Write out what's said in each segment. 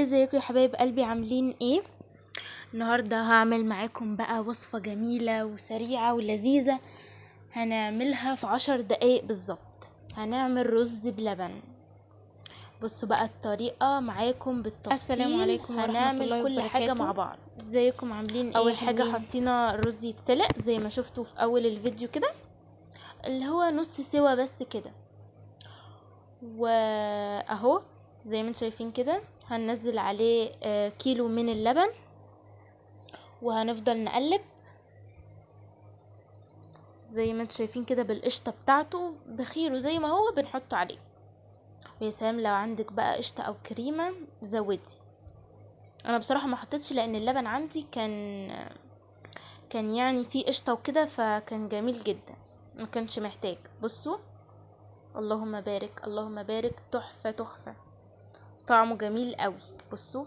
ازيكم يا حبايب قلبي، عاملين ايه؟ النهارده هعمل معاكم بقى وصفة جميلة وسريعة ولذيذة. هنعملها في 10 دقايق بالظبط. هنعمل رز بلبن. بصوا بقى الطريقة معاكم بالتفصيل. السلام عليكم ورحمة هنعمل الله كل حاجة وبركاته. مع بعض. ازيكم عاملين ايه؟ اول حاجة حلوين؟ حطينا الرز يتسلق زي ما شفتوا في اول الفيديو كده، اللي هو نص سوا بس كده. واهو زي ما انتم شايفين كده هننزل عليه كيلو من اللبن، وهنفضل نقلب زي ما انتم شايفين كده بالقشطه بتاعته بخيره زي ما هو بنحطه عليه. ويا سلام لو عندك بقى قشطه او كريمه زودي. انا بصراحه ما حطيتش لان اللبن عندي كان يعني فيه قشطه وكده، فكان جميل جدا، ما كانش محتاج. بصوا، اللهم بارك اللهم بارك، تحفه تحفه، طعمه جميل قوي. بصوا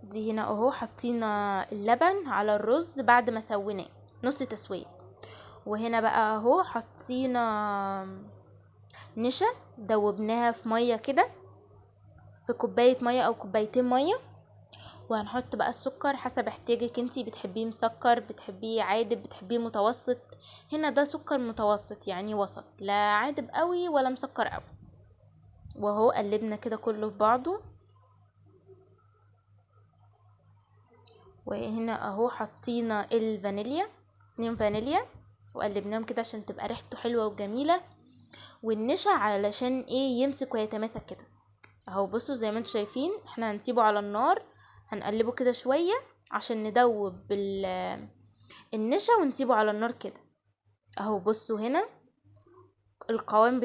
دي هنا اهو حطينا اللبن على الرز بعد ما سويناه نص تسويه. وهنا بقى اهو حطينا نشا دوبناها في ميه كده، في كوبايه ميه او كوبايتين ميه. وهنحط بقى السكر حسب احتياجك انتي، بتحبيه مسكر، بتحبيه عادب، بتحبيه متوسط. هنا ده سكر متوسط يعني وسط، لا عادب قوي ولا مسكر قوي. وهو قلبنا كده كله في بعضه. وهنا اهو حطينا الفانيليا، 2 فانيليا، وقلبناهم كده عشان تبقى ريحته حلوه وجميله. والنشا علشان ايه؟ يمسك ويتماسك كده اهو. بصوا زي ما انتم شايفين احنا هنسيبه على النار، هنقلبه كده شويه عشان ندوب النشا ونسيبه على النار كده اهو. بصوا هنا القوام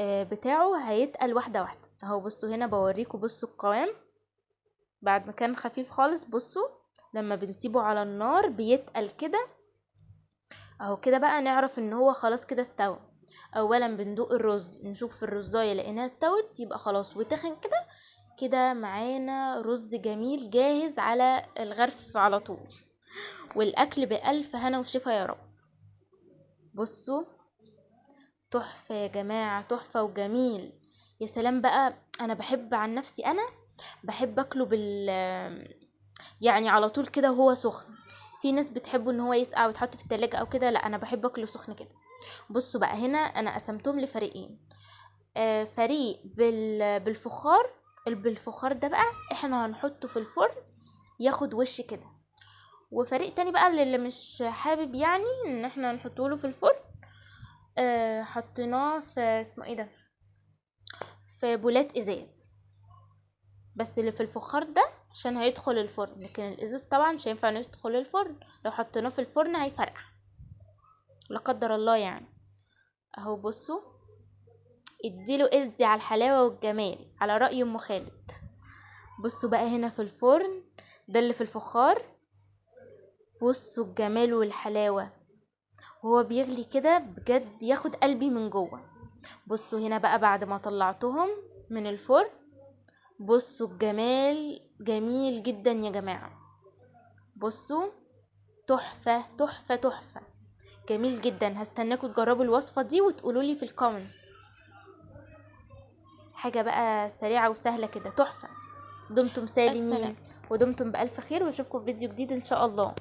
بتاعه هيتقل واحده واحده اهو. بصوا هنا بوريكم، بصوا القوام بعد ما كان خفيف خالص، بصوا لما بنسيبه على النار بيتقل كده اهو. كده بقى نعرف ان هو خلاص كده استوى. اولا بندوق الرز، نشوف الرزايه لقيناها استوت يبقى خلاص وتخن كده. كده معانا رز جميل جاهز على الغرف على طول، والاكل بألف هنا وشفا يا رب. بصوا تحفه يا جماعه، تحفه وجميل. يا سلام بقى، انا بحب عن نفسي، انا بحب اكله يعني على طول كده وهو سخن. في ناس بتحبه ان هو يسقع ويتحط في التلاجة او كده، لا انا بحب اكله سخن كده. بصوا بقى هنا انا قسمتهم لفريقين. فريق بالفخار. بالفخار ده بقى احنا هنحطه في الفرن ياخد وش كده. وفريق تاني بقى اللي مش حابب يعني ان احنا نحطه له في الفرن، حطيناه في اسمه ايه ده، في بولات ازاز. بس اللي في الفخار ده عشان هيدخل الفرن، لكن الازاز طبعا مش هينفع ندخل الفرن، لو حطيناه في الفرن هيفرقع لا قدر الله يعني اهو. بصوا اديله ازدي على الحلاوه والجمال على رأي ام خالد. بصوا بقى هنا في الفرن ده اللي في الفخار، بصوا الجمال والحلاوه وهو بيغلي كده بجد ياخد قلبي من جوه. بصوا هنا بقى بعد ما طلعتهم من الفرن، بصوا الجمال جميل جدا يا جماعه. بصوا تحفه تحفه تحفه، جميل جدا. هستناكم تجربوا الوصفه دي وتقولوا لي في الكومنتس. حاجه بقى سريعه وسهله كده، تحفه. دمتم سالمين السلام. ودمتم بألف خير، واشوفكم في فيديو جديد ان شاء الله.